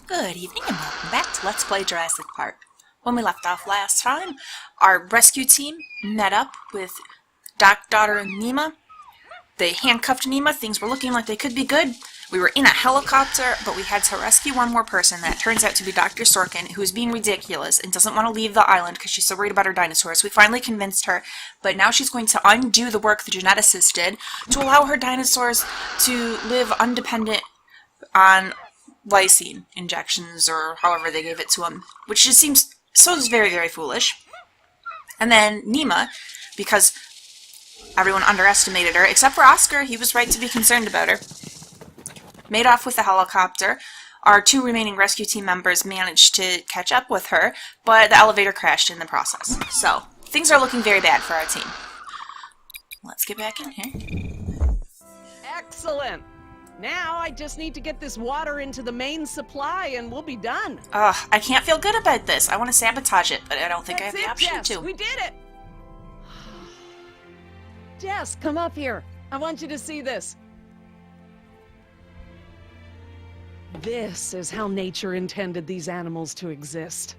Good evening and welcome back to Let's Play Jurassic Park. When we left off last time, our rescue team met up with Daughter and Nima. They handcuffed Nima, things were looking like they could be good. We were in a helicopter, but we had to rescue one more person. That turns out to be Dr. Sorkin, who is being ridiculous and doesn't want to leave the island because she's so worried about her dinosaurs. We finally convinced her, but now she's going to undo the work the geneticists did to allow her dinosaurs to live undependent on lysine injections, or however they gave it to him, which just seems very, very foolish. And then Nima, because everyone underestimated her, except for Oscar, he was right to be concerned about her, made off with the helicopter. Our two remaining rescue team members managed to catch up with her, but the elevator crashed in the process. So, things are looking very bad for our team. Let's get back in here. Excellent! Now I just need to get this water into the main supply and we'll be done. Ugh, I can't feel good about this. I want to sabotage it, but I don't think I have the option Jess. to. We did it! Jess, come up here. I want you to see this. This is how nature intended these animals to exist.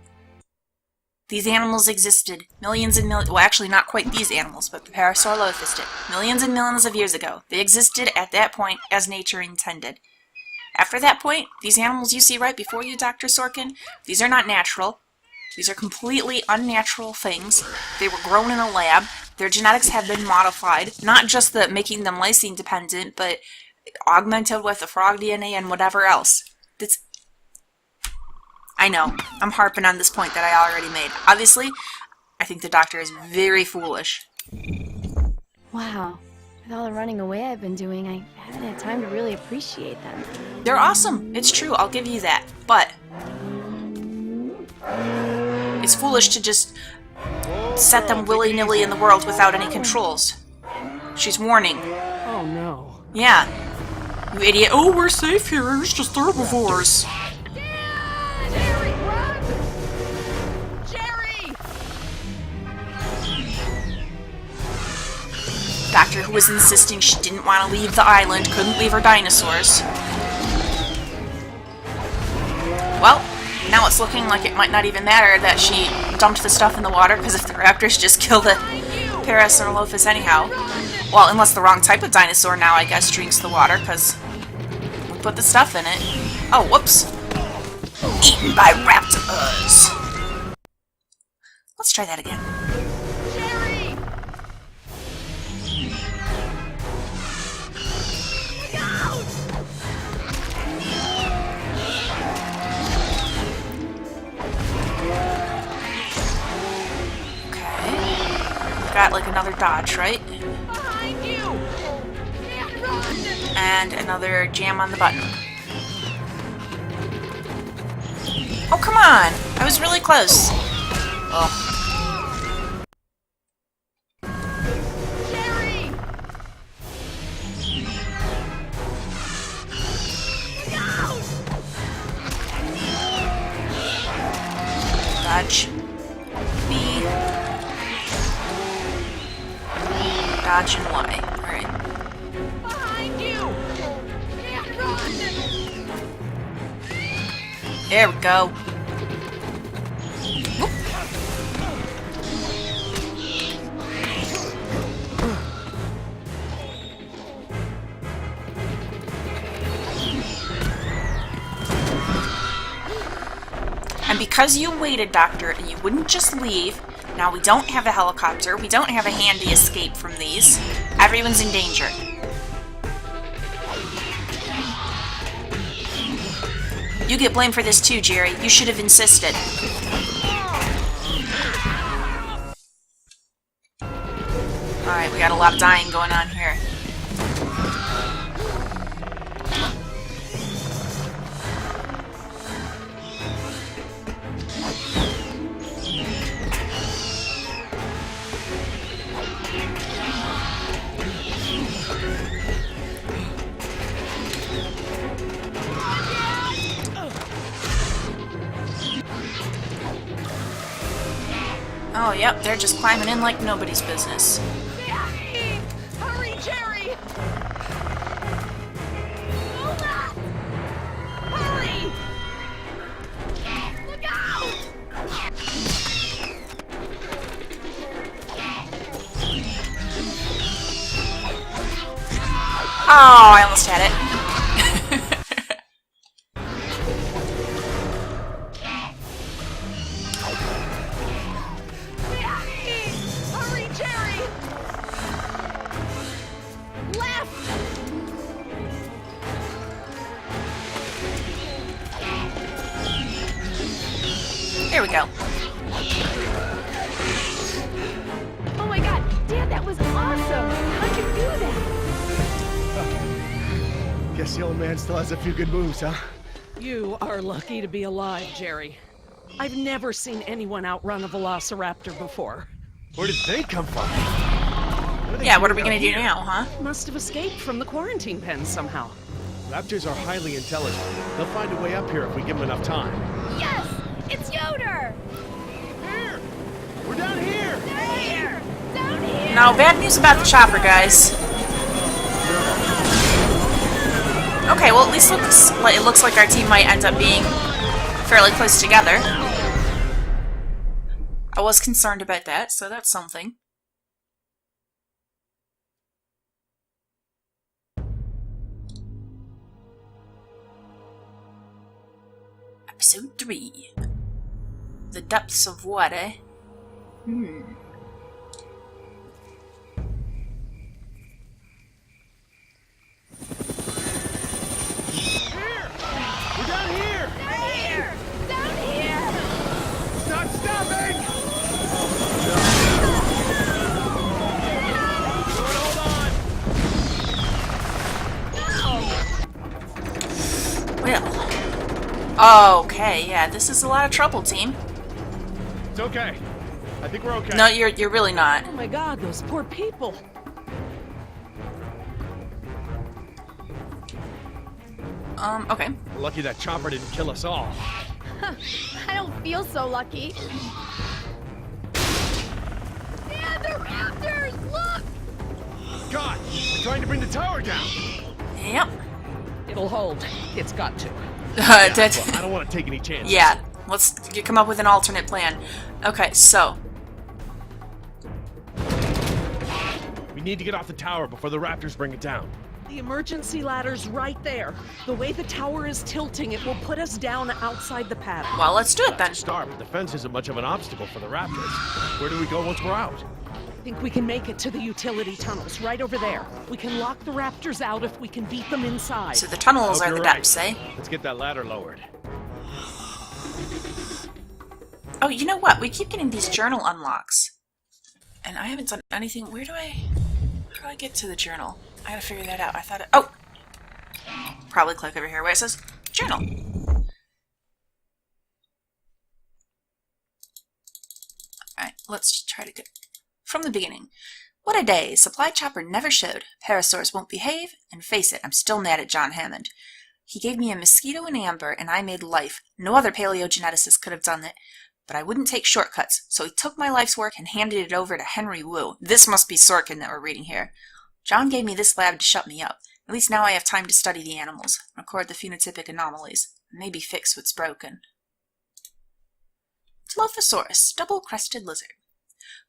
These animals existed millions and millions, well actually not quite these animals, but the Parasaurolophus did, millions and millions of years ago. They existed at that point as nature intended. After that point, these animals you see right before you, Dr. Sorkin, these are not natural. These are completely unnatural things. They were grown in a lab. Their genetics have been modified, not just the making them lysine dependent, but augmented with the frog DNA and whatever else. That's I know, I'm harping on this point that I already made. Obviously, I think the doctor is very foolish. Wow. With all the running away I've been doing, I haven't had time to really appreciate them. They're awesome. It's true, I'll give you that. But it's foolish to just set them willy-nilly in the world without any controls. She's warning. Oh no. Yeah. You idiot. Oh, we're safe here. It's just herbivores. Gerry, run! Gerry! Doctor, who was insisting she didn't want to leave the island, couldn't leave her dinosaurs. Well, now it's looking like it might not even matter that she dumped the stuff in the water, because if the raptors just kill the Parasaurolophus anyhow. Well, unless the wrong type of dinosaur now, I guess, drinks the water, because we put the stuff in it. Oh, whoops. Eaten by raptors. Let's try that again. Gerry! Look Okay. Got like another dodge, right? Behind you! Run! And another jam on the button. Oh, come on! I was really close. Ugh. Gerry! Dodge. B. Dodge and Y. Alright. Behind you! Run! There we go. Whoop. And because you waited, Doctor, and you wouldn't just leave, now we don't have a helicopter, we don't have a handy escape from these. Everyone's in danger. You get blamed for this too, Gerry. You should have insisted. Alright, we got a lot of dying going on here. Oh, yep, they're just climbing in like nobody's business. Hurry, Gerry! Hurry! almost had it. Hurry, Gerry! Left! Here we go. Oh my god, Dad, that was awesome! How'd you do that? Guess the old man still has a few good moves, huh? You are lucky to be alive, Gerry. I've never seen anyone outrun a velociraptor before. Where did they come from? Yeah, what are we gonna do now, huh? Must have escaped from the quarantine pen somehow. Raptors are highly intelligent. They'll find a way up here if we give them enough time. Yes! It's Yoder! Here! We're down here! Down here! Down here! No, bad news about the chopper, guys. Okay, well, at least it looks like our team might end up being fairly close together. I was concerned about that, so that's something. Episode 3. The Depths of Water. We're down here! Down here! Down here! It's not stopping! Well. Okay, yeah, this is a lot of trouble, team. It's okay. I think we're okay. No, you're really not. Oh my god, those poor people. Okay. We're lucky that chopper didn't kill us all. I don't feel so lucky. Dad, the raptors! Look! God! They're trying to bring the tower down! Yep. It'll hold. It's got to. I don't want to take any chances. Yeah, let's come up with an alternate plan. Okay, so. We need to get off the tower before the raptors bring it down. The emergency ladder's right there. The way the tower is tilting, it will put us down outside the paddock. Well, let's do it then. Start, but the fence isn't much of an obstacle for the raptors. Where do we go once we're out? I think we can make it to the utility tunnels, right over there. We can lock the raptors out if we can beat them inside. So the tunnels Hope are the you're depths, eh? right. Let's get that ladder lowered. Oh, you know what? We keep getting these journal unlocks. And I haven't done anything. How do I get to the journal? I gotta figure that out. I thought oh! Probably click over here where it says journal. Alright, let's try to get from the beginning. What a day. Supply chopper never showed. Parasaurs won't behave, and face it, I'm still mad at John Hammond. He gave me a mosquito and amber, and I made life. No other paleogeneticist could have done it. But I wouldn't take shortcuts, so he took my life's work and handed it over to Henry Wu. This must be Sorkin that we're reading here. John gave me this lab to shut me up. At least now I have time to study the animals, record the phenotypic anomalies, and maybe fix what's broken. Dilophosaurus, double-crested lizard.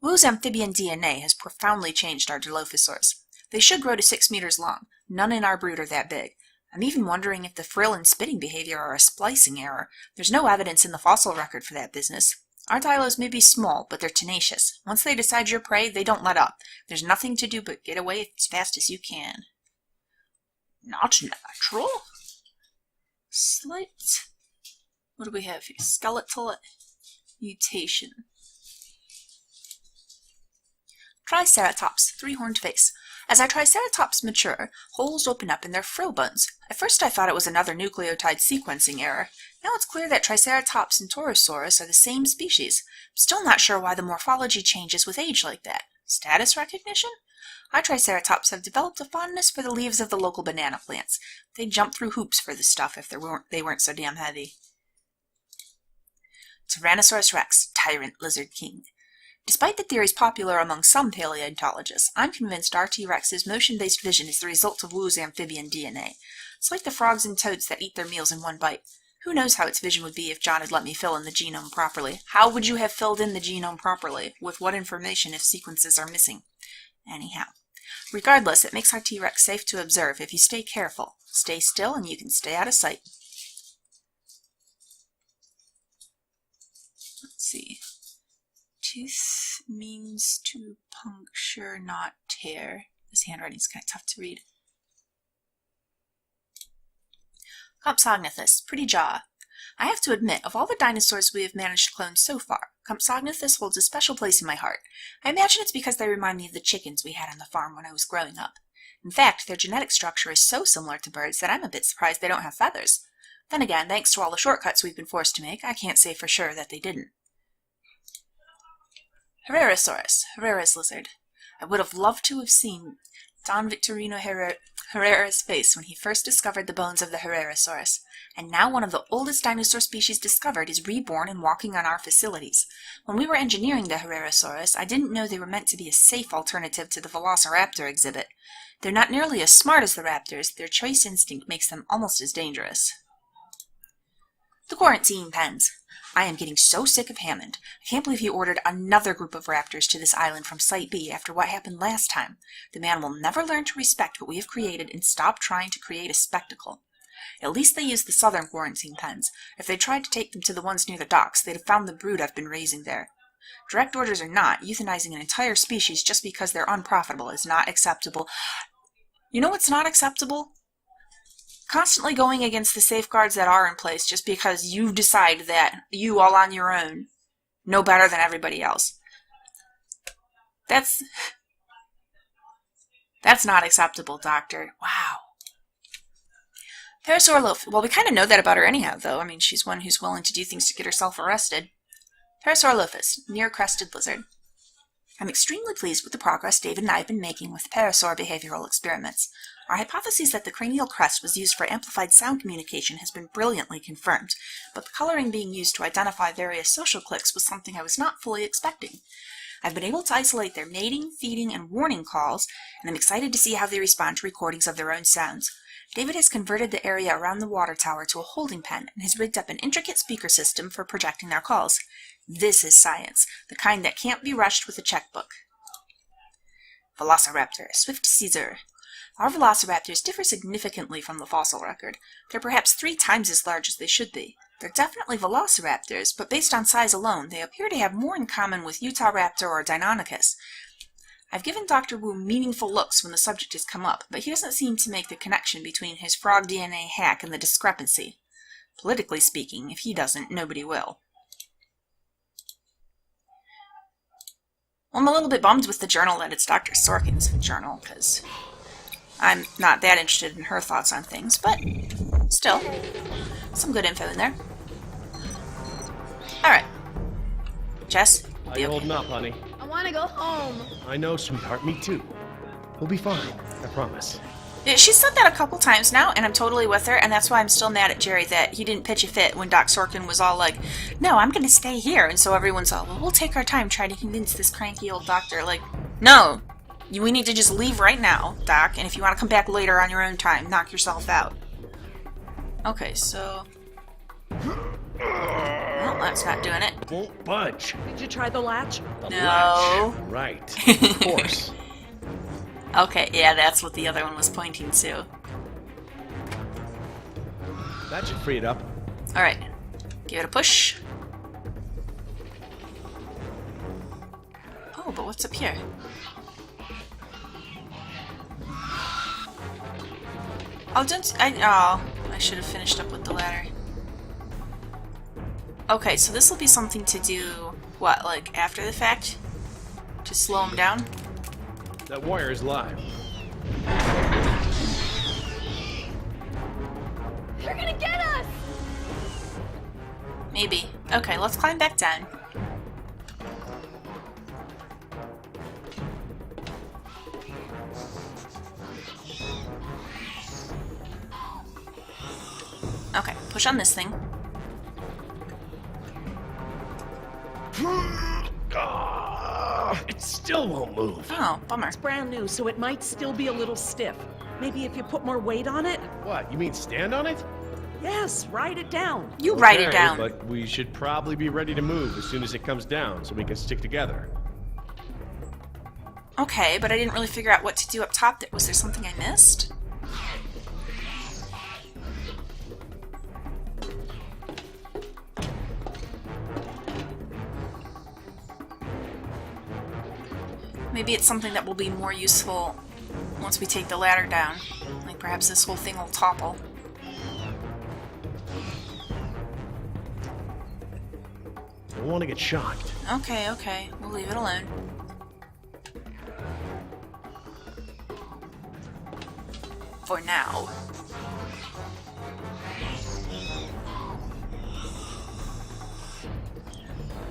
Wu's amphibian DNA has profoundly changed our Dilophosaurs. They should grow to 6 meters long. None in our brood are that big. I'm even wondering if the frill and spitting behavior are a splicing error. There's no evidence in the fossil record for that business. Our dilos may be small, but they're tenacious. Once they decide you're prey, they don't let up. There's nothing to do but get away as fast as you can. Not natural. Slight. What do we have here? Skeletal mutation. Triceratops, 3-horned face. As our Triceratops mature, holes open up in their frill bones. At first I thought it was another nucleotide sequencing error. Now it's clear that Triceratops and Torosaurus are the same species. I'm still not sure why the morphology changes with age like that. Status recognition? Our Triceratops have developed a fondness for the leaves of the local banana plants. They'd jump through hoops for the stuff if they weren't so damn heavy. Tyrannosaurus rex, tyrant lizard king. Despite the theories popular among some paleontologists, I'm convinced our T-Rex's motion-based vision is the result of Wu's amphibian DNA. It's like the frogs and toads that eat their meals in one bite. Who knows how its vision would be if John had let me fill in the genome properly? How would you have filled in the genome properly? With what information if sequences are missing? Anyhow, Regardless, it makes our T-Rex safe to observe if you stay careful. Stay still and you can stay out of sight. Let's see. Tooth means to puncture, not tear. This handwriting's kind of tough to read. Compsognathus, pretty jaw. I have to admit, of all the dinosaurs we have managed to clone so far, Compsognathus holds a special place in my heart. I imagine it's because they remind me of the chickens we had on the farm when I was growing up. In fact, their genetic structure is so similar to birds that I'm a bit surprised they don't have feathers. Then again, thanks to all the shortcuts we've been forced to make, I can't say for sure that they didn't. Herrerasaurus, Herrera's lizard. I would have loved to have seen Don Victorino Herrera's face when he first discovered the bones of the Herrerasaurus, and now one of the oldest dinosaur species discovered is reborn and walking on our facilities. When we were engineering the Herrerasaurus, I didn't know they were meant to be a safe alternative to the Velociraptor exhibit. They're not nearly as smart as the raptors, their choice instinct makes them almost as dangerous. The quarantine pens. I am getting so sick of Hammond. I can't believe he ordered another group of raptors to this island from Site B after what happened last time. The man will never learn to respect what we have created and stop trying to create a spectacle. At least they used the southern quarantine pens. If they tried to take them to the ones near the docks, they'd have found the brood I've been raising there. Direct orders or not, euthanizing an entire species just because they're unprofitable is not acceptable. You know what's not acceptable? Constantly going against the safeguards that are in place just because you decide that you, all on your own, know better than everybody else. That's not acceptable, Doctor. Wow. Parasaurolophus. Well, we kind of know that about her anyhow, though. I mean, she's one who's willing to do things to get herself arrested. Parasaurolophus, near-crested lizard. I'm extremely pleased with the progress David and I have been making with parasaur behavioral experiments. Our hypothesis that the cranial crest was used for amplified sound communication has been brilliantly confirmed, but the coloring being used to identify various social cliques was something I was not fully expecting. I've been able to isolate their mating, feeding, and warning calls, and I'm excited to see how they respond to recordings of their own sounds. David has converted the area around the water tower to a holding pen and has rigged up an intricate speaker system for projecting their calls. This is science, the kind that can't be rushed with a checkbook. Velociraptor, Swift Caesar. Our velociraptors differ significantly from the fossil record. They're perhaps 3 times as large as they should be. They're definitely velociraptors, but based on size alone, they appear to have more in common with Utahraptor or Deinonychus. I've given Dr. Wu meaningful looks when the subject has come up, but he doesn't seem to make the connection between his frog DNA hack and the discrepancy. Politically speaking, if he doesn't, nobody will. Well, I'm a little bit bummed with the journal that it's Dr. Sorkin's journal, because I'm not that interested in her thoughts on things, but still, some good info in there. Alright. Jess, How be you okay. holding up, honey? I want to go home. I know, sweetheart. Me too. We'll be fine. I promise. Yeah, she said that a couple times now, and I'm totally with her, and that's why I'm still mad at Gerry that he didn't pitch a fit when Doc Sorkin was all like, no, I'm going to stay here, and so everyone's all, well, we'll take our time trying to convince this cranky old doctor. Like, no, we need to just leave right now, Doc, and if you want to come back later on your own time, knock yourself out. Okay, so... Well, that's not doing it. Won't budge. Did you try the latch? The No. latch. Right. Of course. Okay, yeah, that's what the other one was pointing to. That should free it up. Alright, give it a push. Oh, but what's up here? Oh, I should have finished up with the ladder. Okay, so this will be something to do, what, like after the fact? To slow him down? That wire is live. They're gonna get us! Maybe. Okay, let's climb back down. Okay, push on this thing. It still won't move. Oh, bummer. It's brand new, so it might still be a little stiff. Maybe if you put more weight on it? What, you mean stand on it? Yes, write it down. You write it Okay, down. But we should probably be ready to move as soon as it comes down so we can stick together. Okay, but I didn't really figure out what to do up top. Was there something I missed? Maybe it's something that will be more useful once we take the ladder down. Like perhaps this whole thing will topple. I don't want to get shocked. Okay, okay. We'll leave it alone. For now.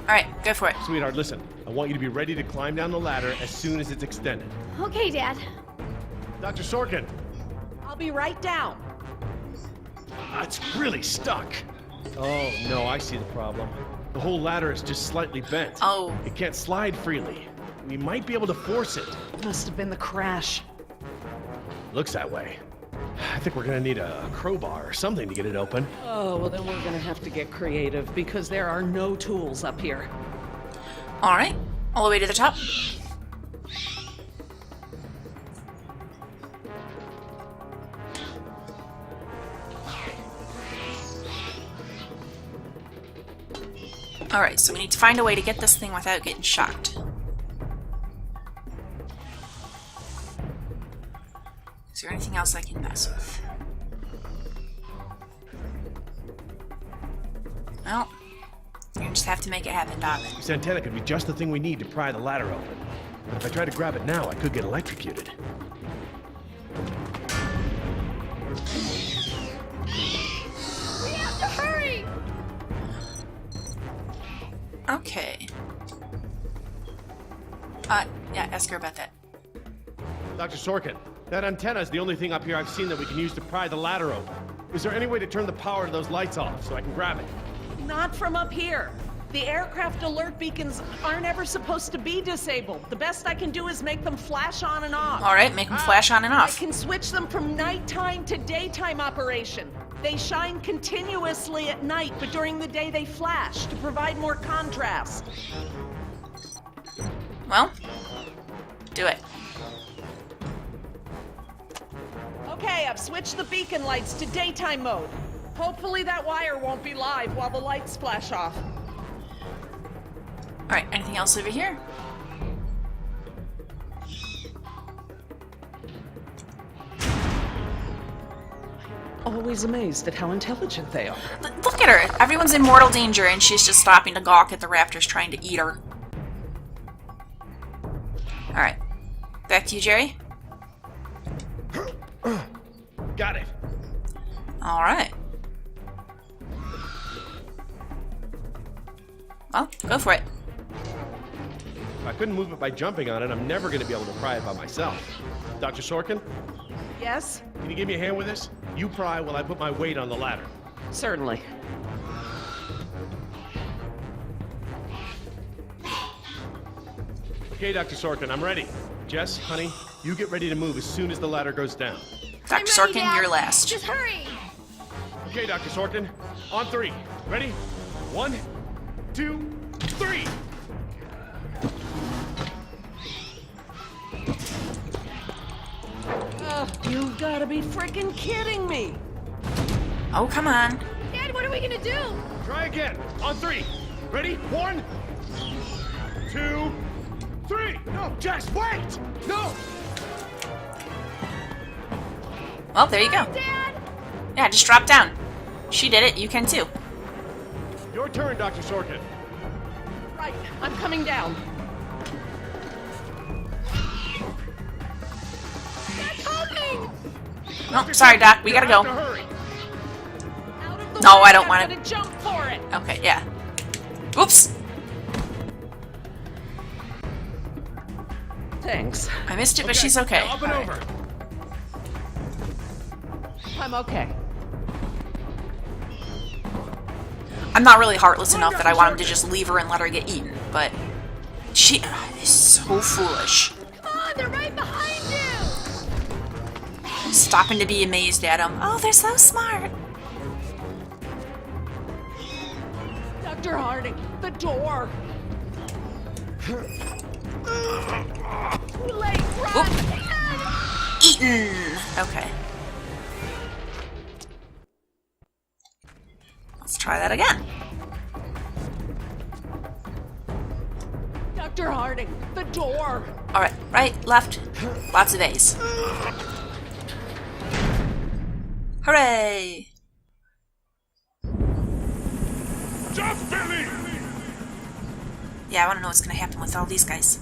Alright, go for it. Sweetheart, listen. I want you to be ready to climb down the ladder as soon as it's extended. Okay, Dad. Dr. Sorkin! I'll be right down. It's really stuck. Oh, no, I see the problem. The whole ladder is just slightly bent. Oh. It can't slide freely. We might be able to force it. Must have been the crash. Looks that way. I think we're gonna need a crowbar or something to get it open. Oh, well then we're gonna have to get creative because there are no tools up here. Alright, all the way to the top. Alright, so we need to find a way to get this thing without getting shocked. Is there anything else I can mess with? Well, you're gonna just have to make it happen, Doc. This antenna could be just the thing we need to pry the ladder open. But if I try to grab it now, I could get electrocuted. We have to hurry! Okay. Yeah, ask her about that. Dr. Sorkin, that antenna is the only thing up here I've seen that we can use to pry the ladder open. Is there any way to turn the power to those lights off so I can grab it? Not from up here. The aircraft alert beacons aren't ever supposed to be disabled. The best I can do is make them flash on and off. Alright, make them flash on and I off. can switch them from nighttime to daytime operation. They shine continuously at night, but during the day they flash to provide more contrast. Well, do it. Okay, I've switched the beacon lights to daytime mode. Hopefully that wire won't be live while the lights flash off. Alright, anything else over here? Always amazed at how intelligent they are. Look at her! Everyone's in mortal danger and she's just stopping to gawk at the raptors trying to eat her. Alright. Back to you, Gerry. Got it. Alright. Well, go for it. If I couldn't move it by jumping on it, I'm never going to be able to pry it by myself. Dr. Sorkin, Yes? can you give me a hand with this? You pry while I put my weight on the ladder. Certainly. Okay, Dr. Sorkin, I'm ready. Jess, honey, you get ready to move as soon as the ladder goes down. I'm Dr. ready, Sorkin, Dad. you're last. Just hurry! Okay, Dr. Sorkin, on three. Ready? 1, 2, 3. You've gotta be freaking kidding me! Oh, come on. Dad, what are we gonna do? Try again. On 3. Ready? 1, 2, 3. No, Jess, wait! No! Well, there you go. Dad! Yeah, just drop down. She did it, you can too. Your turn, Dr. Sorkin. Right, I'm coming down. Dad's coming! No, sorry, Doc, we gotta You have go. to hurry. Out of the No, way, I don't I'm wanna- gonna jump for it! Okay, yeah. Oops! Thanks. I missed it, but she's okay. Now up and All right. over. I'm okay. I'm not really heartless enough that I want him to just leave her and let her get eaten, but she is so foolish. Come on, they're right behind you! Stopping to be amazed at him. Oh, they're so smart. Dr. Harding, the door! Too late. Run! Eaten! Okay. Let's try that again. Dr. Harding, the door. Alright, right, left. Lots of A's. Hooray! Just Billy! Yeah, I want to know what's going to happen with all these guys.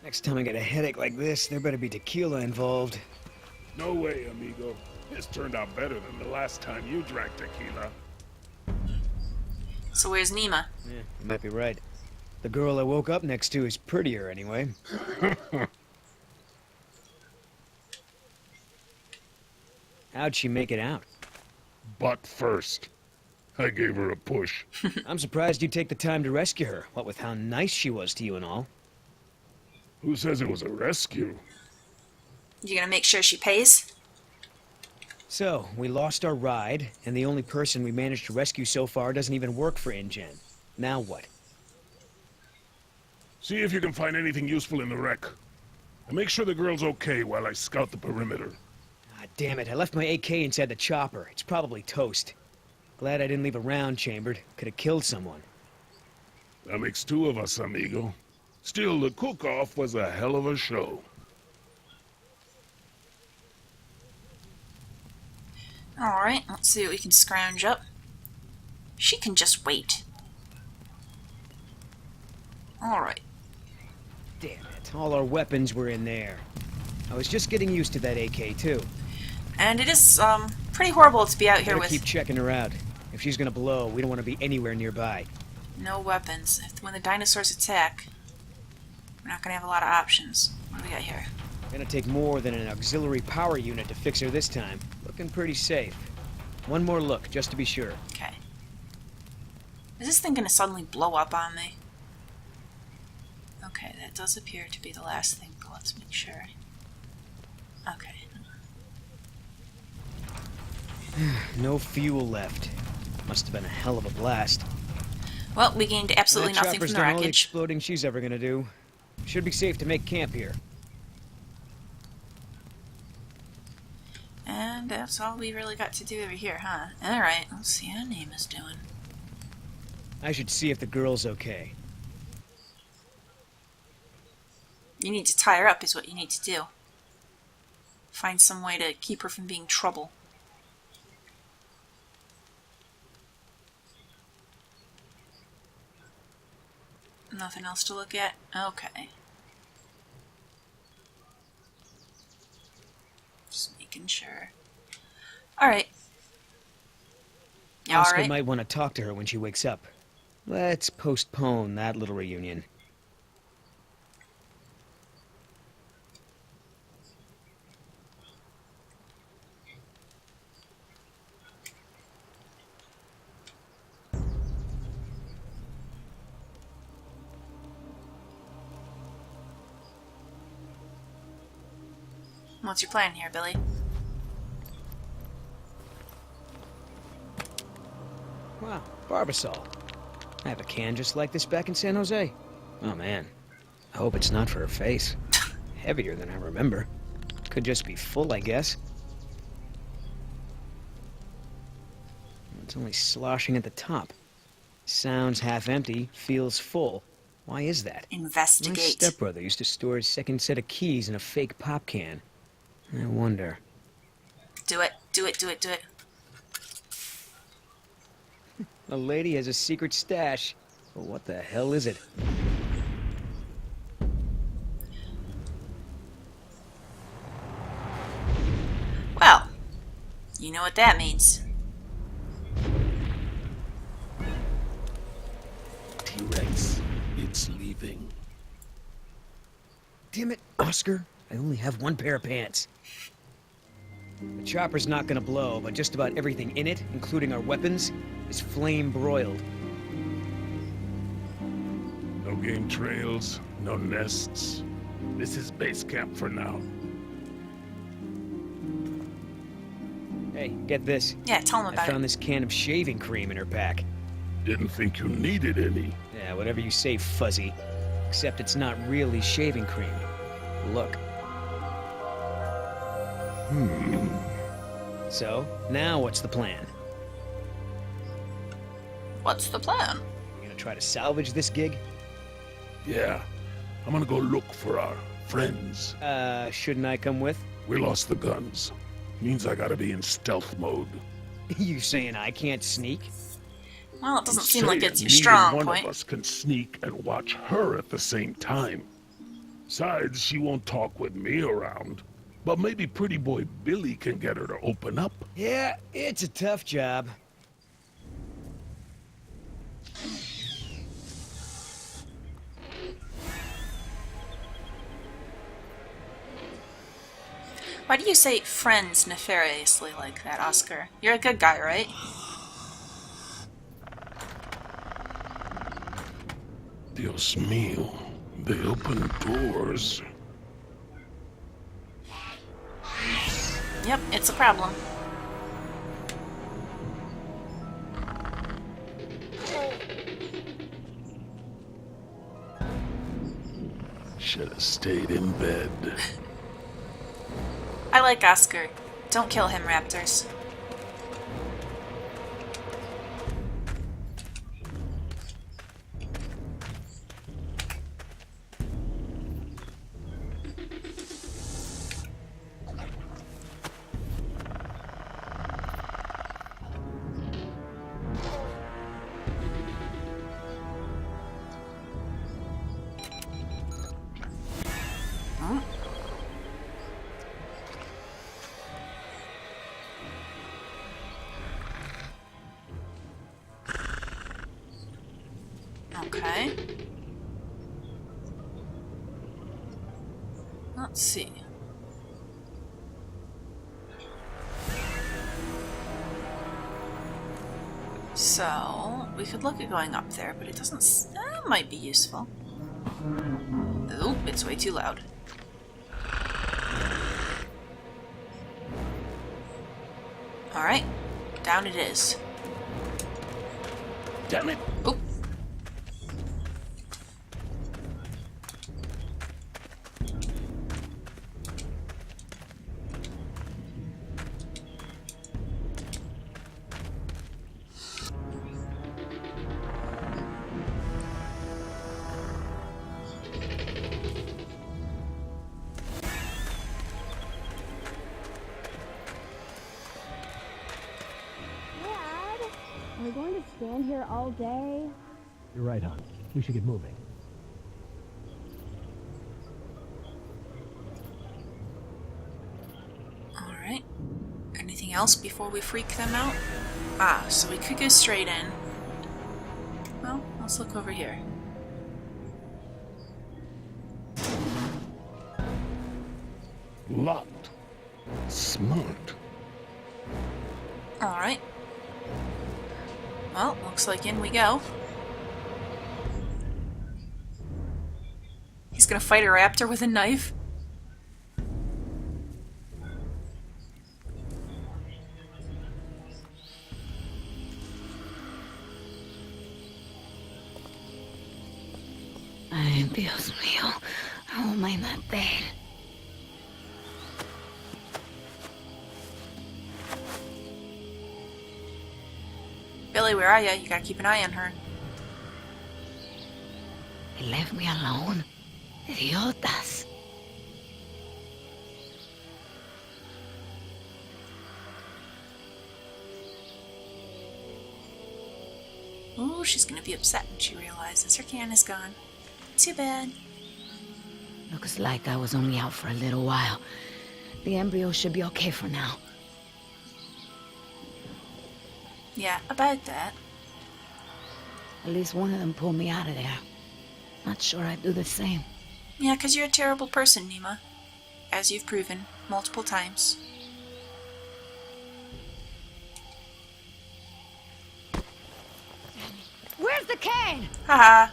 Next time I get a headache like this, there better be tequila involved. No way, amigo. This turned out better than the last time you drank tequila. So where's Nima? Yeah, you might be right. The girl I woke up next to is prettier anyway. How'd she make it out? But first, I gave her a push. I'm surprised you'd take the time to rescue her, what with how nice she was to you and all. Who says it was a rescue? You gonna make sure she pays? So, we lost our ride, and the only person we managed to rescue so far doesn't even work for InGen. Now what? See if you can find anything useful in the wreck. And make sure the girl's okay while I scout the perimeter. Ah, damn it, I left my AK inside the chopper. It's probably toast. Glad I didn't leave a round chambered. Could have killed someone. That makes two of us, amigo. Still, the cook-off was a hell of a show. Alright, let's see what we can scrounge up. She can just wait. Alright. Damn it, all our weapons were in there. I was just getting used to that AK, too. And it is, pretty horrible to be out here Gotta with keep checking her out. If she's gonna blow, we don't want to be anywhere nearby. no weapons. When the dinosaurs attack, we're not gonna have a lot of options. What do we got here? Gonna take more than an auxiliary power unit to fix her this time. Looking pretty safe. One more look, just to be sure. Okay. Is this thing gonna suddenly blow up on me? Okay, that does appear to be the last thing, but let's make sure. Okay. No fuel left. Must have been a hell of a blast. Well, we gained absolutely That nothing from chopper's the done all the wreckage. exploding she's ever gonna do. Should be safe to make camp here. And that's all we really got to do over here, huh? Alright, let's see how Nima's doing. I should see if the girl's okay. You need to tie her up is what you need to do. Find some way to keep her from being trouble. Nothing else to look at? Okay. Just making sure. Alright. Yeah, Oscar alright. might want to talk to her when she wakes up. Let's postpone that little reunion. What's your plan here, Billy? Wow, Barbasol. I have a can just like this back in San Jose. Oh man, I hope it's not for her face. Heavier than I remember. Could just be full, I guess. It's only sloshing at the top. Sounds half empty, feels full. Why is that? My Investigate. stepbrother used to store his second set of keys in a fake pop can. I wonder. Do it. Do it, do it, do it. A lady has a secret stash. Well, what the hell is it? Well, you know what that means. T-Rex, it's leaving. Damn it, Oscar. I only have one pair of pants. The chopper's not gonna blow, but just about everything in it, including our weapons, is flame broiled. No game trails, no nests. This is base camp for now. Hey, get this. Yeah, tell him I about found it. this can of shaving cream in her pack. Didn't think you needed any. Yeah, whatever you say, Fuzzy. Except it's not really shaving cream. Look. So, now what's the plan? What's the plan? You gonna try to salvage this gig? Yeah. I'm gonna go look for our friends. Shouldn't I come with? We lost the guns. Means I gotta be in stealth mode. You saying I can't sneak? Well, it doesn't I'm seem like saying it's your neither strong one point. of us can sneak and watch her at the same time. Besides, she won't talk with me around. But maybe pretty boy Billy can get her to open up. Yeah, it's a tough job. Why do you say friends nefariously like that, Oscar? You're a good guy, right? Dios mío, they open doors. Yep, it's a problem. Should have stayed in bed. I like Oscar. Don't kill him, raptors. Okay. Let's see. So, we could look at going up there, but it doesn't... That might be useful. Oop, it's way too loud. Alright, down it is. Damn it! Oop. Are we going to stand here all day? You're right, hon. We should get moving. Alright. Anything else before we freak them out? Ah, so we could go straight in. Well, let's look over here. Locked. Smart. Alright. Well, looks like in we go. He's gonna fight a raptor with a knife? Ay, Dios mío. How am I not dead? Billy, where are ya? You gotta keep an eye on her. They left me alone. Idiotas. Ooh, she's gonna be upset when she realizes her can is gone. Too bad. Looks like I was only out for a little while. The embryo should be okay for now. Yeah, about that. At least one of them pulled me out of there. Not sure I'd do the same. Yeah, 'cause you're a terrible person, Nima. As you've proven multiple times. Where's the cane? Haha.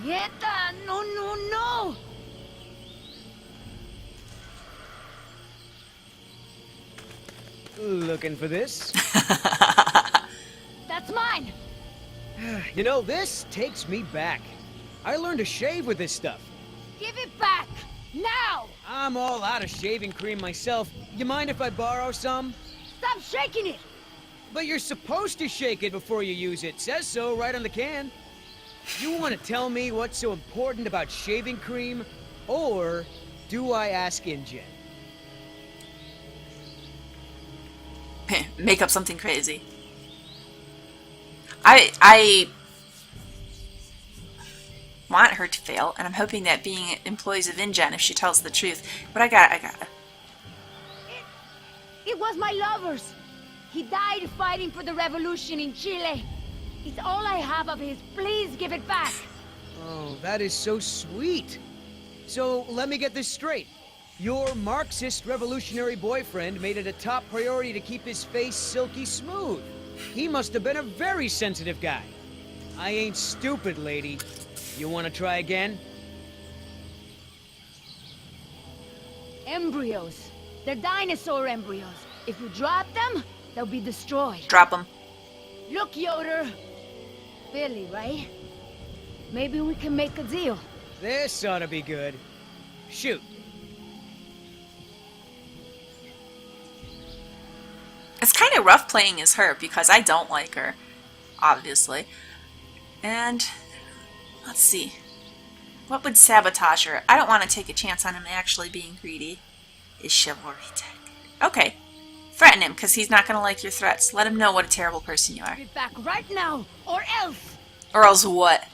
Yeta! No, no, no! Looking for this? That's mine! You know, this takes me back. I learned to shave with this stuff. Give it back! Now! I'm all out of shaving cream myself. You mind if I borrow some? Stop shaking it! But you're supposed to shake it before you use it. Says so right on the can. You want to tell me what's so important about shaving cream? Or do I ask InGen? Make up something crazy. I want her to fail, and I'm hoping that being employees of InGen, if she tells the truth. But I got it. It was my lover's. He died fighting for the revolution in Chile. It's all I have of his. Please give it back. Oh, that is so sweet. So, let me get this straight. Your Marxist revolutionary boyfriend made it a top priority to keep his face silky smooth. He must have been a very sensitive guy. I ain't stupid, lady. You want to try again? Embryos. They're dinosaur embryos. If you drop them, they'll be destroyed. Drop them. Look, Yoder. Billy, right? Maybe we can make a deal. This ought to be good. Shoot. It's kind of rough playing as her because I don't like her, obviously. And let's see. What would sabotage her? I don't want to take a chance on him actually being greedy. Is chivalry dead? Okay. Threaten him because he's not going to like your threats. Let him know what a terrible person you are. Get back right now, or else. Or else what?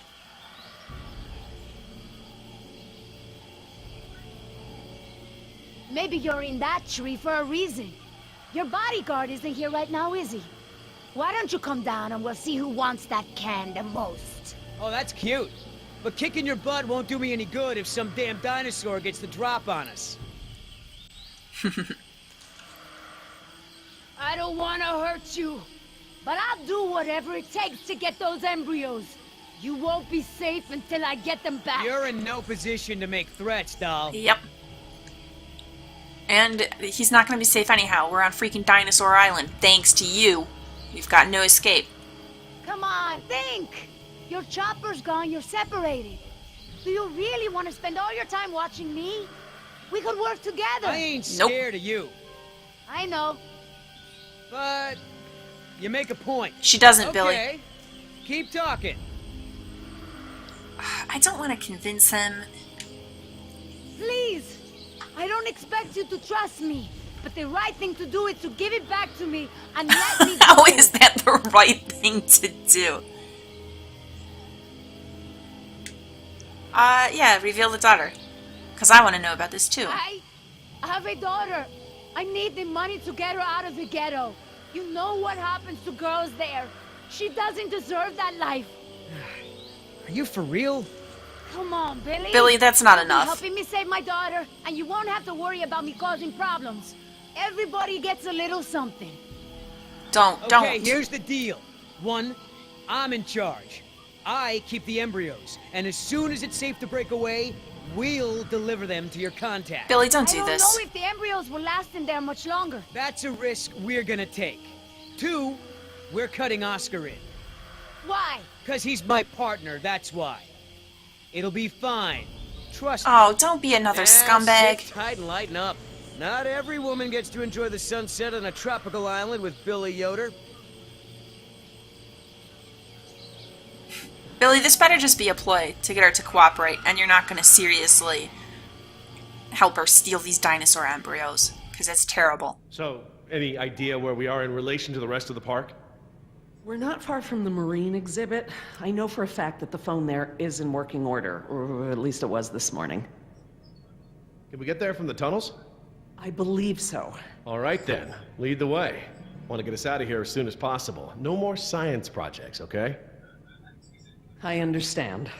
Maybe you're in that tree for a reason. Your bodyguard isn't here right now, is he? Why don't you come down and we'll see who wants that can the most? Oh, that's cute. But kicking your butt won't do me any good if some damn dinosaur gets the drop on us. I don't want to hurt you, but I'll do whatever it takes to get those embryos. You won't be safe until I get them back. You're in no position to make threats, doll. Yep. And he's not going to be safe anyhow. We're on freaking Dinosaur Island. Thanks to you. We've got no escape. Come on, think! Your chopper's gone, you're separated. Do you really want to spend all your time watching me? We could work together. I ain't scared of you. I know. But you make a point. She doesn't, Okay. Billy. Keep talking. I don't want to convince him. Please! I don't expect you to trust me, but the right thing to do is to give it back to me and let me go. How is that the right thing to do? Yeah, reveal the daughter. Because I want to know about this too. I have a daughter. I need the money to get her out of the ghetto. You know what happens to girls there. She doesn't deserve that life. Are you for real? Come on, Billy. Billy, that's not You'll be enough. helping me save my daughter, and you won't have to worry about me causing problems. Everybody gets a little something. Don't. Okay, here's the deal. 1, I'm in charge. I keep the embryos, and as soon as it's safe to break away, we'll deliver them to your contact. Billy, don't I do don't this. know if the embryos will last in there much longer. That's a risk we're gonna take. 2, we're cutting Oscar in. Why? Because he's my partner, that's why. It'll be fine. Trust me. Oh, don't be another Sit scumbag. tight and lighten up. Not every woman gets to enjoy the sunset on a tropical island with Billy Yoder. Billy, this better just be a ploy to get her to cooperate, and you're not going to seriously help her steal these dinosaur embryos, because that's terrible. So, any idea where we are in relation to the rest of the park? We're not far from the marine exhibit. I know for a fact that the phone there is in working order, or at least it was this morning. Can we get there from the tunnels? I believe so. All right then, lead the way. Want to get us out of here as soon as possible. No more science projects, okay? I understand.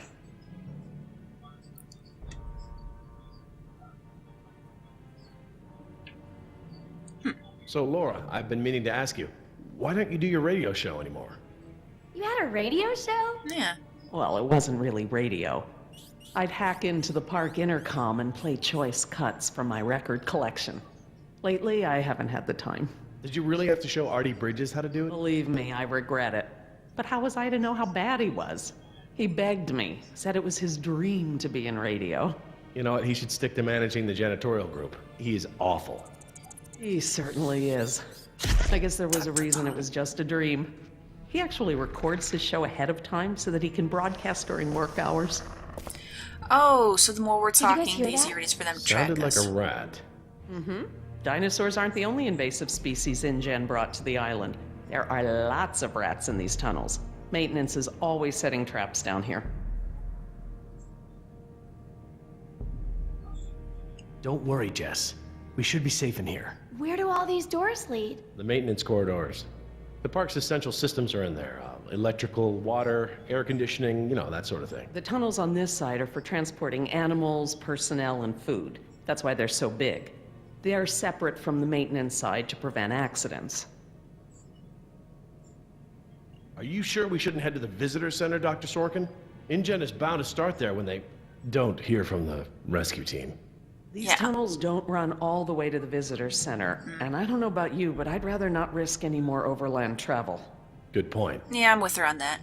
So Laura, I've been meaning to ask you, why don't you do your radio show anymore? You had a radio show? Yeah. Well, it wasn't really radio. I'd hack into the park intercom and play choice cuts from my record collection. Lately, I haven't had the time. Did you really have to show Artie Bridges how to do it? Believe me, I regret it. But how was I to know how bad he was? He begged me, said it was his dream to be in radio. You know what? He should stick to managing the janitorial group. He is awful. He certainly is. I guess there was a reason it was just a dream. He actually records his show ahead of time so that he can broadcast during work hours. Oh, so the more we're you guys talking, hear the that? easier it is for them to track Sounded like us. a rat. Dinosaurs aren't the only invasive species InGen brought to the island. There are lots of rats in these tunnels. Maintenance is always setting traps down here. Don't worry, Jess. We should be safe in here. Where do all these doors lead? The maintenance corridors. The park's essential systems are in there. Electrical, water, air conditioning, you know, that sort of thing. The tunnels on this side are for transporting animals, personnel, and food. That's why they're so big. They are separate from the maintenance side to prevent accidents. Are you sure we shouldn't head to the visitor center, Dr. Sorkin? InGen is bound to start there when they don't hear from the rescue team. These Yeah. tunnels don't run all the way to the visitor center, and I don't know about you, but I'd rather not risk any more overland travel. Good point. Yeah, I'm with her on that.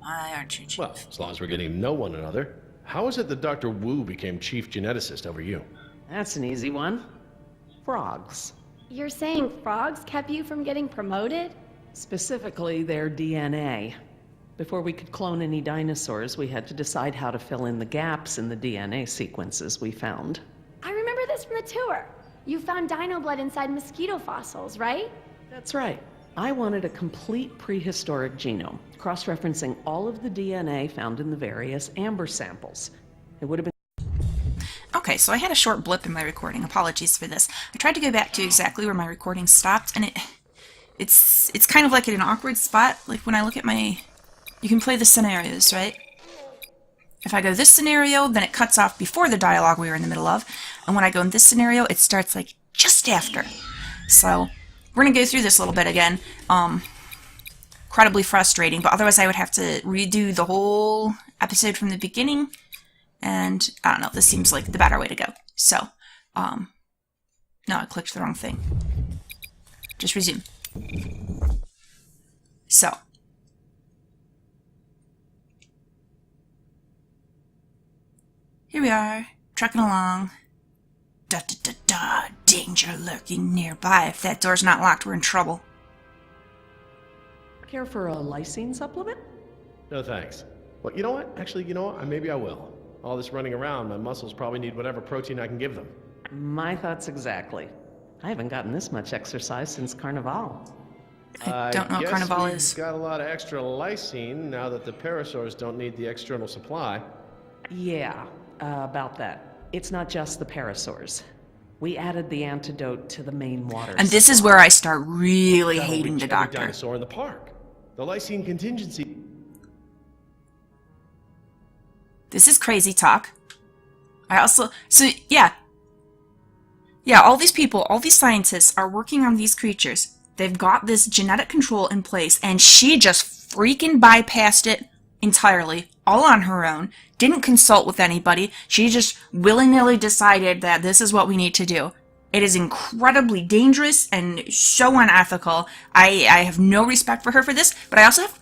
Why aren't you, Chief? Well, as long as we're getting to know one another. How is it that Dr. Wu became chief geneticist over you? That's an easy one. Frogs. You're saying frogs kept you from getting promoted? Specifically, their DNA. Before we could clone any dinosaurs, we had to decide how to fill in the gaps in the DNA sequences we found. I remember this from the tour. You found dino blood inside mosquito fossils, right? That's right. I wanted a complete prehistoric genome, cross-referencing all of the DNA found in the various amber samples. It would have been Okay, so I had a short blip in my recording. Apologies for this. I tried to go back to exactly where my recording stopped, and it's kind of like at an awkward spot. Like when I look at my... You can play the scenarios, right? If I go this scenario, then it cuts off before the dialogue we were in the middle of. And when I go in this scenario, it starts like just after. So we're going to go through this a little bit again. Incredibly frustrating, but otherwise I would have to redo the whole episode from the beginning. And I don't know, this seems like the better way to go. So, no, I clicked the wrong thing. Just resume. So. Here we are, trucking along. Da da da da, danger lurking nearby. If that door's not locked, we're in trouble. care for a lysine supplement? No thanks. Well, you know what? Actually, you know what? Maybe I will. All this running around, my muscles probably need whatever protein I can give them. My thoughts exactly. I haven't gotten this much exercise since Carnival. I don't know what Carnival is. Got a lot of extra lysine now that the parasaurs don't need the external supply. Yeah, about that. It's not just the parasaurs. We added the antidote to the main water And this is where I start really That'll hating reach the every doctor. dinosaur in the park. The lysine contingency. This is crazy talk. I also... So, yeah. Yeah, all these people, all these scientists are working on these creatures. They've got this genetic control in place, and she just freaking bypassed it entirely, all on her own. Didn't consult with anybody. She just willy-nilly decided that this is what we need to do. It is incredibly dangerous and so unethical. I have no respect for her for this, but I also have...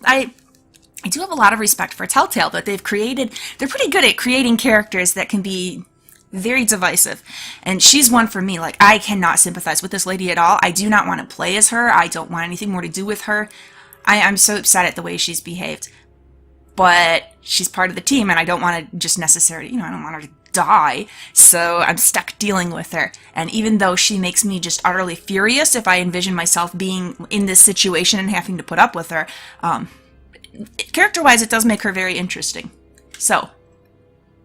I do have a lot of respect for Telltale, that they've created... They're pretty good at creating characters that can be very divisive. And she's one for me. Like, I cannot sympathize with this lady at all. I do not want to play as her. I don't want anything more to do with her. I'm so upset at the way she's behaved. But she's part of the team, and I don't want to just necessarily... I don't want her to die. So I'm stuck dealing with her. And even though she makes me just utterly furious if I envision myself being in this situation and having to put up with her... character-wise, it does make her very interesting. So,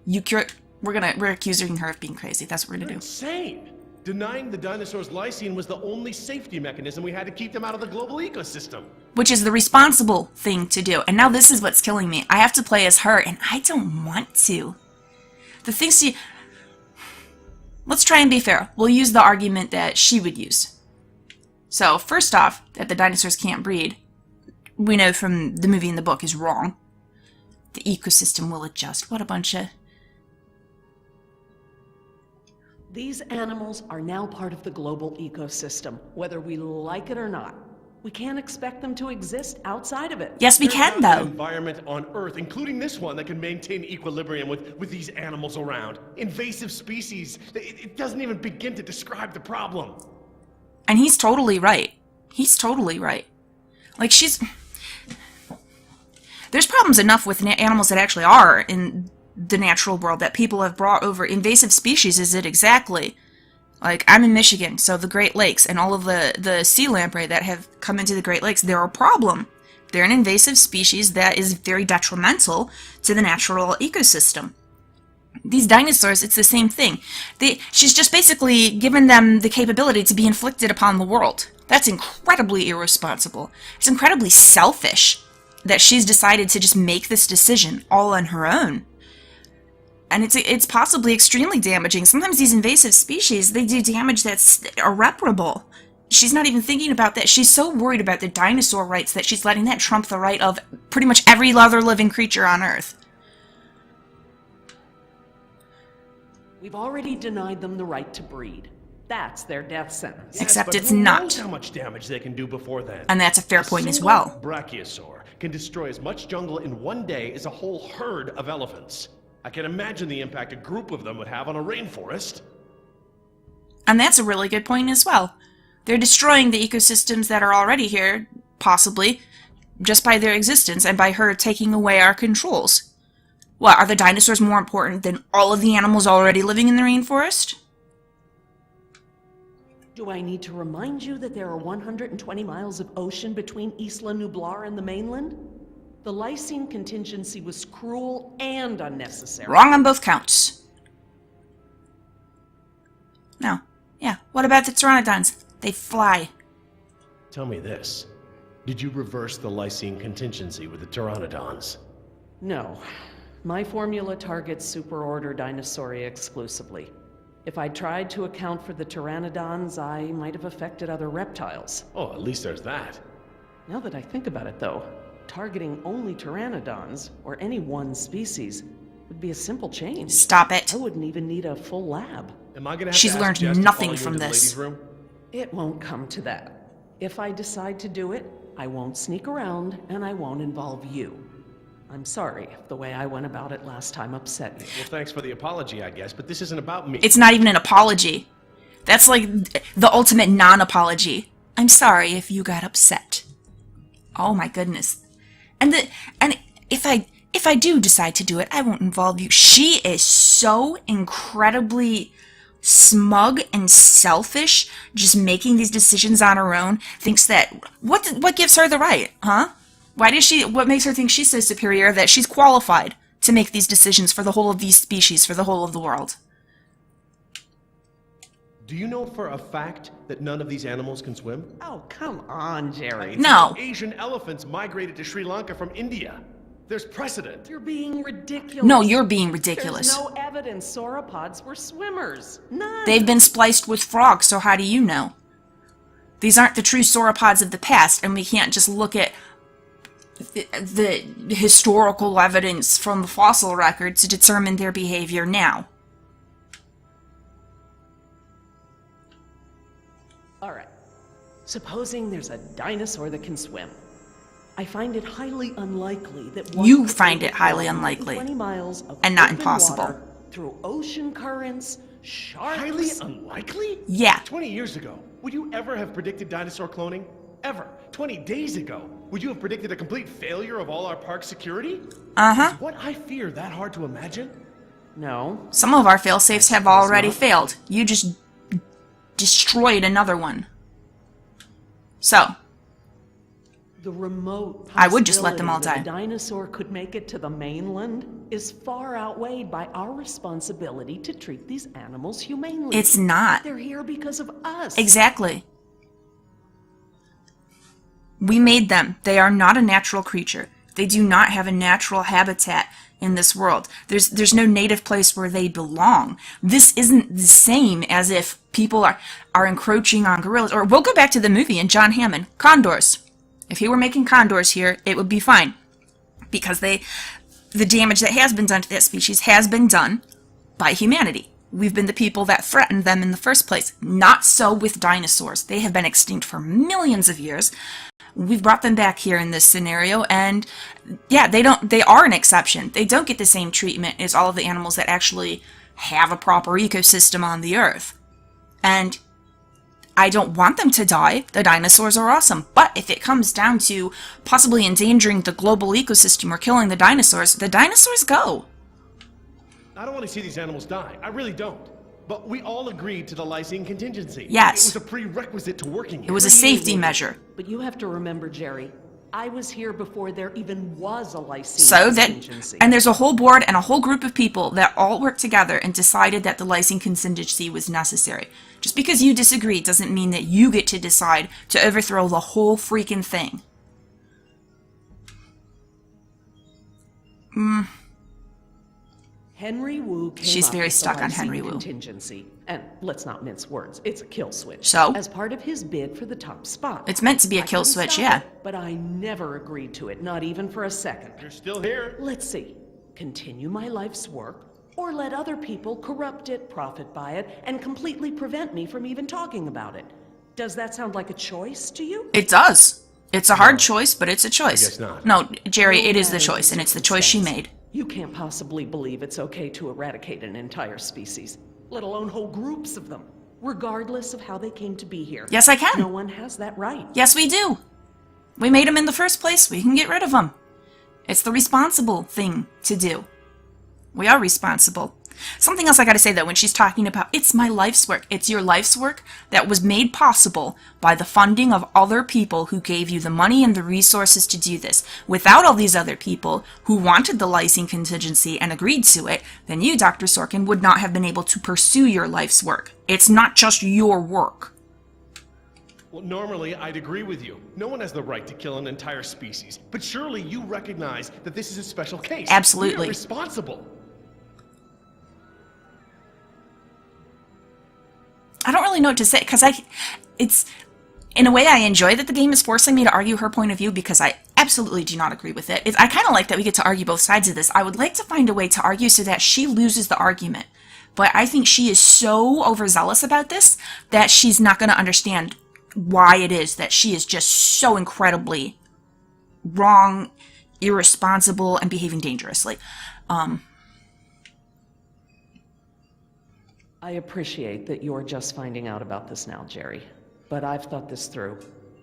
we're accusing her of being crazy. That's what we're gonna do. Insane! Denying the dinosaurs lysine was the only safety mechanism we had to keep them out of the global ecosystem. Which is the responsible thing to do. And now this is what's killing me. I have to play as her, and I don't want to. The thing she... Let's try and be fair. We'll use the argument that she would use. So, first off, that the dinosaurs can't breed, we know from the movie and the book is wrong. The ecosystem will adjust. What a bunch of... These animals are now part of the global ecosystem, whether we like it or not. We can't expect them to exist outside of it. Yes, we There's can, not an though. environment on Earth, including this one, that can maintain equilibrium with these animals around. Invasive species. It doesn't even begin to describe the problem. And he's totally right. He's totally right. Like, there's problems enough with animals that actually are in the natural world that people have brought over. Invasive species is it exactly. Like, I'm in Michigan, so the Great Lakes and all of the sea lamprey that have come into the Great Lakes, they're a problem. They're an invasive species that is very detrimental to the natural ecosystem. These dinosaurs, it's the same thing. She's just basically given them the capability to be inflicted upon the world. That's incredibly irresponsible. It's incredibly selfish that she's decided to just make this decision all on her own. And it's possibly extremely damaging. Sometimes these invasive species, they do damage that's irreparable. She's not even thinking about that. She's so worried about the dinosaur rights that she's letting that trump the right of pretty much every other living creature on Earth. We've already denied them the right to breed. That's their death sentence. Yes, Except but it's who not. knows how much damage they can do before then. And that's a fair point as well. Brachiosaur can destroy as much jungle in one day as a whole herd of elephants. I can imagine the impact a group of them would have on a rainforest. And that's a really good point as well. They're destroying the ecosystems that are already here, possibly, just by their existence and by her taking away our controls. What, are the dinosaurs more important than all of the animals already living in the rainforest? Do I need to remind you that there are 120 miles of ocean between Isla Nublar and the mainland? The lysine contingency was cruel and unnecessary. Wrong on both counts. No. Yeah, what about the pteranodons? They fly. Tell me this. Did you reverse the lysine contingency with the pteranodons? No. My formula targets superorder Dinosauria exclusively. If I tried to account for the pteranodons, I might have affected other reptiles. Oh, at least there's that. Now that I think about it, though, targeting only pteranodons, or any one species, would be a simple change. Stop it. I wouldn't even need a full lab. Am I gonna have She's to ask learned Jess to nothing follow you from into the this. ladies' room? It won't come to that. If I decide to do it, I won't sneak around, and I won't involve you. I'm sorry if the way I went about it last time upset you. Well, thanks for the apology, I guess, but this isn't about me. It's not even an apology. That's like the ultimate non-apology. I'm sorry if you got upset. Oh my goodness. And if I do decide to do it, I won't involve you. She is so incredibly smug and selfish, just making these decisions on her own. Thinks that what gives her the right, huh? Why does she? What makes her think she's so superior that she's qualified to make these decisions for the whole of these species, for the whole of the world? Do you know for a fact that none of these animals can swim? Oh, come on, Gerry. No. Asian elephants migrated to Sri Lanka from India. There's precedent. You're being ridiculous. No, you're being ridiculous. There's no evidence sauropods were swimmers. None. They've been spliced with frogs, so how do you know? These aren't the true sauropods of the past, and we can't just look at the historical evidence from the fossil record to determine their behavior now. All right. Supposing there's a dinosaur that can swim. I find it highly unlikely that one You could find make it highly 120 unlikely. miles of And not open impossible. water through ocean currents, sharks. Highly unlikely? Yeah. 20 years ago, would you ever have predicted dinosaur cloning? Ever? 20 days ago, would you have predicted a complete failure of all our park security? Uh-huh. Is what I fear that hard to imagine? No. Some of our fail-safes have already failed. You just destroyed another one. So, The remote I would just let them all possibility die. that a dinosaur could make it to the mainland is far outweighed by our responsibility to treat these animals humanely. it's not. They're here because of us. Exactly. We made them. They are not a natural creature. They do not have a natural habitat in this world. There's no native place where they belong. This isn't the same as if people are encroaching on gorillas. Or we'll go back to the movie and John Hammond. Condors. If he were making condors here, it would be fine. Because the damage that has been done to that species has been done by humanity. We've been the people that threatened them in the first place. Not so with dinosaurs. They have been extinct for millions of years. We've brought them back here in this scenario, and yeah, they are an exception. They don't get the same treatment as all of the animals that actually have a proper ecosystem on the Earth. And I don't want them to die. The dinosaurs are awesome. But if it comes down to possibly endangering the global ecosystem or killing the dinosaurs go. I don't want to see these animals die. I really don't. But we all agreed to the lysine contingency. Yes. It was a prerequisite to working here. It was a safety measure. But you have to remember, Gerry, I was here before there even was a lysine contingency. And there's a whole board and a whole group of people that all worked together and decided that the lysine contingency was necessary. Just because you disagree doesn't mean that you get to decide to overthrow the whole freaking thing. Henry Wu came She's up very with the stuck on lysine Henry Wu. contingency. And let's not mince words, it's a kill switch. So? As part of his bid for the top spot. It's meant to be a kill couldn't switch, stop yeah. it, but I never agreed to it, not even for a second. You're still here. Let's see. Continue my life's work, or let other people corrupt it, profit by it, and completely prevent me from even talking about it. Does that sound like a choice to you? It does. It's a hard choice, but it's a choice. I guess not. No, Gerry, it is the choice, and it's the choice she made. You can't possibly believe it's okay to eradicate an entire species, let alone whole groups of them, regardless of how they came to be here. Yes, I can. No one has that right. Yes, we do. We made them in the first place. We can get rid of them. It's the responsible thing to do. We are responsible. Something else I gotta say, though, when she's talking about, it's my life's work. It's your life's work that was made possible by the funding of other people who gave you the money and the resources to do this. Without all these other people who wanted the lysine contingency and agreed to it, then you, Dr. Sorkin, would not have been able to pursue your life's work. It's not just your work. Well, normally I'd agree with you. No one has the right to kill an entire species. But surely you recognize that this is a special case. Absolutely. We are responsible. I don't really know what to say, because it's, in a way, I enjoy that the game is forcing me to argue her point of view, because I absolutely do not agree with it. I kind of like that we get to argue both sides of this. I would like to find a way to argue so that she loses the argument. But I think she is so overzealous about this that she's not going to understand why it is that she is just so incredibly wrong, irresponsible, and behaving dangerously. I appreciate that you're just finding out about this now, Gerry. But I've thought this through.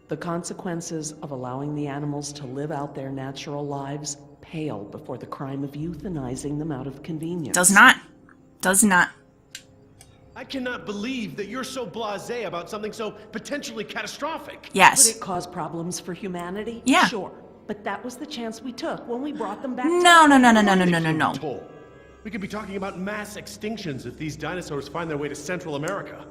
The consequences of allowing the animals to live out their natural lives pale before the crime of euthanizing them out of convenience. Does not. Does not. I cannot believe that you're so blasé about something so potentially catastrophic. Yes. Would it cause problems for humanity? Yeah. Sure. But that was the chance we took when we brought them back to No. Toll. We could be talking about mass extinctions if these dinosaurs find their way to Central America.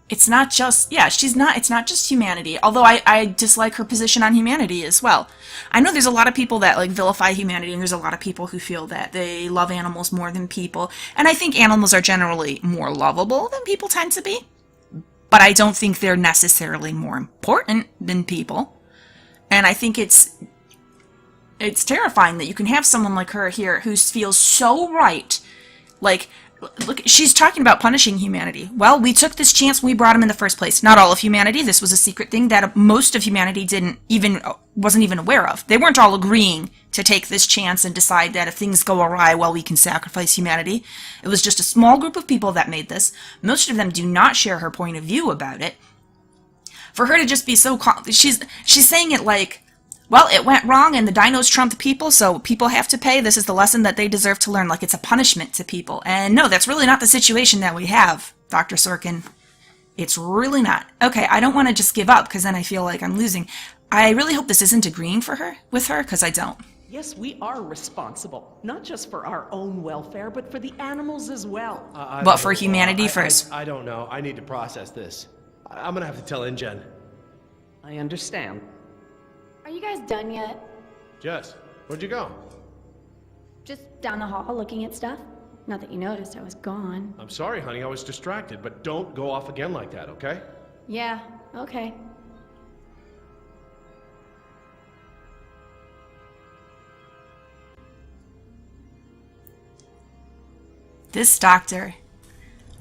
It's not just, yeah, it's not just humanity, although I dislike her position on humanity as well. I know there's a lot of people that, like, vilify humanity, and there's a lot of people who feel that they love animals more than people, and I think animals are generally more lovable than people tend to be, but I don't think they're necessarily more important than people, and I think it's terrifying that you can have someone like her here who feels so right. Like, look, she's talking about punishing humanity. Well, we took this chance when we brought them in the first place. Not all of humanity. This was a secret thing that most of humanity wasn't even aware of. They weren't all agreeing to take this chance and decide that if things go awry, well, we can sacrifice humanity. It was just a small group of people that made this. Most of them do not share her point of view about it. For her to just be so she's saying it like, well, it went wrong and the dinos trumped people, so people have to pay. This is the lesson that they deserve to learn, like it's a punishment to people. And no, that's really not the situation that we have, Dr. Sorkin. It's really not. Okay, I don't want to just give up, because then I feel like I'm losing. I really hope this isn't agreeing with her, because I don't. Yes, we are responsible, not just for our own welfare, but for the animals as well. But for humanity first. I don't know. I need to process this. I'm gonna have to tell InGen. I understand. Are you guys done yet? Jess, where'd you go? Just down the hall looking at stuff? Not that you noticed I was gone. I'm sorry, honey. I was distracted, but don't go off again like that, okay? Yeah, okay. This doctor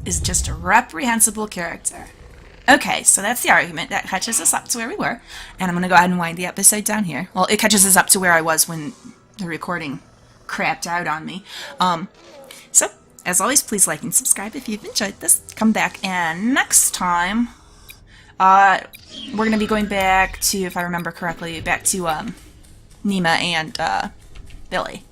is just a reprehensible character. Okay, so that's the argument. That catches us up to where we were. And I'm going to go ahead and wind the episode down here. Well, it catches us up to where I was when the recording crapped out on me. So, as always, please like and subscribe if you've enjoyed this. Come back, and next time, we're going to be going back to, if I remember correctly, back to Nima and Billy.